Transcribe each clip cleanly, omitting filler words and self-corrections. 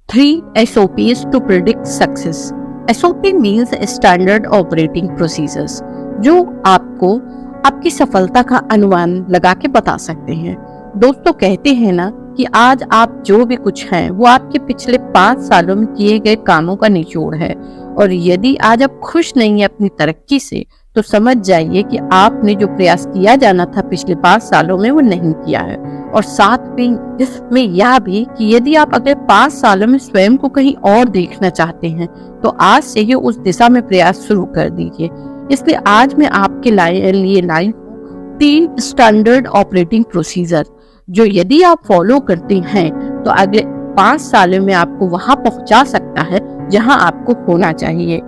3 SOPs to predict success. SOP means Standard Operating Procedures, जो आपको आपकी सफलता का अनुमान लगा के बता सकते हैं। दोस्तों, कहते हैं ना कि आज आप जो भी कुछ हैं वो आपके पिछले 5 सालों में किए गए कामों का निचोड़ है। और यदि आज आप खुश नहीं है अपनी तरक्की से, तो समझ जाइए कि आपने जो प्रयास किया जाना था पिछले 5 सालों में वो नहीं किया है। और साथ में इसमें यह भी कि यदि आप अगले 5 सालों में स्वयं को कहीं और देखना चाहते हैं, तो आज से ही उस दिशा में प्रयास शुरू कर दीजिए। इसलिए आज मैं आपके लिए लाई 3 स्टैंडर्ड ऑपरेटिंग प्रोसीजर, जो यदि आप फॉलो करते हैं तो अगले 5 सालों में आपको वहां पहुंचा सकता है जहां आपको होना चाहिए।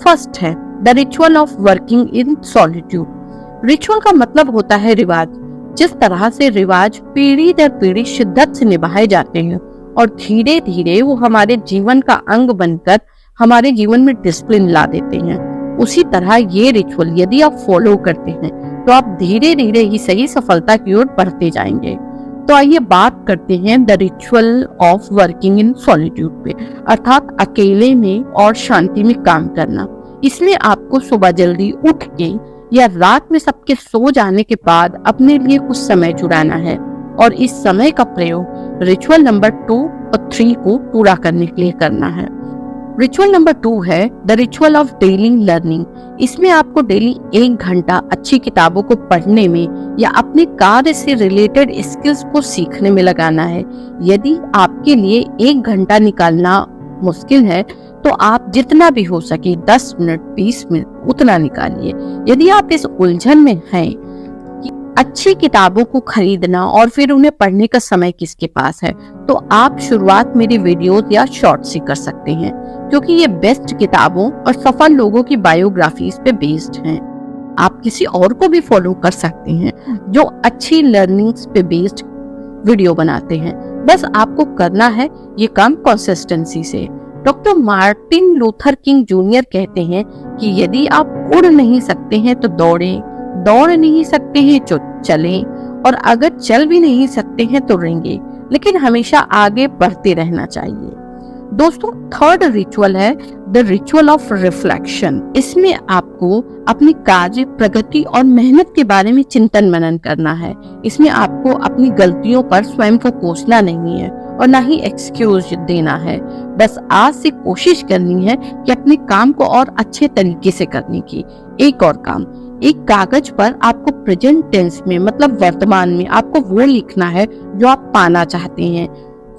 फर्स्ट है the ritual of working in solitude. Ritual का मतलब होता है रिवाज। जिस तरह से रिवाज पीढ़ी दर पीढ़ी शिद्दत से निभाए जाते हैं और धीरे धीरे वो हमारे जीवन का अंग बनकर हमारे जीवन में डिसिप्लिन ला देते हैं, उसी तरह ये रिचुअल यदि आप फॉलो करते हैं तो आप धीरे धीरे ही सही सफलता की ओर बढ़ते जाएंगे। तो आइए बात करते हैं the ritual of working in solitude पे, अर्थात अकेले में और शांति में काम करना। इसमें आपको सुबह जल्दी उठ के या रात में सबके सो जाने के बाद अपने लिए कुछ समय जुड़ाना है और इस समय का प्रयोग रिचुअल नंबर 2 और 3 को पूरा करने के लिए करना है। रिचुअल नंबर 2 है the ritual of daily learning. इसमें आपको डेली 1 घंटा अच्छी किताबों को पढ़ने में या अपने कार्य से रिलेटेड स्किल्स को सीखने में लगाना है। यदि आपके लिए 1 घंटा निकालना मुश्किल है तो आप जितना भी हो सके 10 मिनट 20 मिनट उतना निकालिए। यदि आप इस उलझन में हैं कि अच्छी किताबों को खरीदना और फिर उन्हें पढ़ने का समय किसके पास है, तो आप शुरुआत मेरी वीडियोस या शॉर्ट से कर सकते हैं, क्योंकि ये बेस्ट किताबों और सफल लोगों की बायोग्राफीज पे बेस्ड हैं। आप किसी और को भी फॉलो कर सकते हैं जो अच्छी लर्निंग्स पे बेस्ड वीडियो बनाते हैं। बस आपको करना है ये काम कंसिस्टेंसी से। Doctor Martin Luther king junior कहते हैं कि यदि आप उड़ नहीं सकते हैं तो दौड़ें, दौड़ नहीं सकते हैं तो चलें, और अगर चल भी नहीं सकते हैं तो रेंगे, लेकिन हमेशा आगे बढ़ते रहना चाहिए। दोस्तों, थर्ड रिचुअल है द रिचुअल ऑफ रिफ्लेक्शन। इसमें आपको अपनी कार्य प्रगति और मेहनत के बारे में चिंतन मनन करना है। इसमें आपको अपनी गलतियों पर स्वयं को कोसना नहीं है और ना ही एक्सक्यूज देना है। बस आज से कोशिश करनी है कि अपने काम को और अच्छे तरीके से करने की। एक और काम, एक कागज पर आपको प्रेजेंट टेंस में, मतलब वर्तमान में, आपको वो लिखना है जो आप पाना चाहते हैं।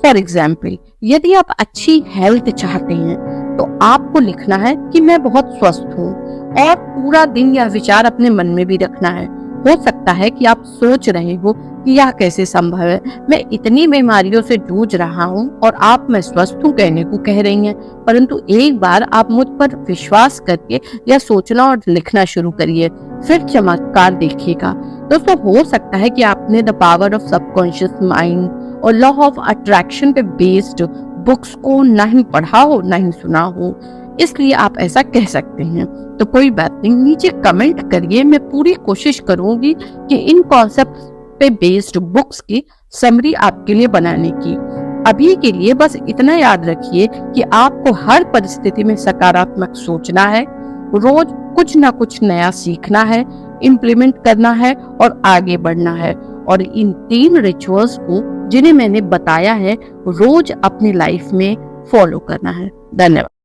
फॉर एग्जाम्पल, यदि आप अच्छी हेल्थ चाहते हैं तो आपको लिखना है कि मैं बहुत स्वस्थ हूँ, और पूरा दिन यह विचार अपने मन में भी रखना है। हो सकता है कि आप सोच रहे हो कि यह कैसे संभव है, मैं इतनी बीमारियों से जूझ रहा हूँ और आप मैं स्वस्थ हूँ कहने को कह रही हैं। परंतु एक बार आप मुझ पर विश्वास करके यह सोचना और लिखना शुरू करिए, फिर चमत्कार देखिएगा। दोस्तों, हो सकता है कि आपने the power of subconscious mind और लॉ ऑफ अट्रैक्शन पे बेस्ड बुक्स को नहीं पढ़ा हो, नहीं सुना हो, इसलिए आप ऐसा कह सकते हैं। तो कोई बात नहीं, नीचे कमेंट करिए, मैं पूरी कोशिश करूंगी कि इन कॉन्सेप्ट पे बेस्ड बुक्स की समरी आपके लिए बनाने की। अभी के लिए बस इतना याद रखिए कि आपको हर परिस्थिति में सकारात्मक सोचना है, रोज कुछ ना कुछ नया सीखना है, इम्प्लीमेंट करना है और आगे बढ़ना है। और इन 3 रिचुअल्स को जिन्हें मैंने बताया है रोज अपनी लाइफ में फॉलो करना है। धन्यवाद।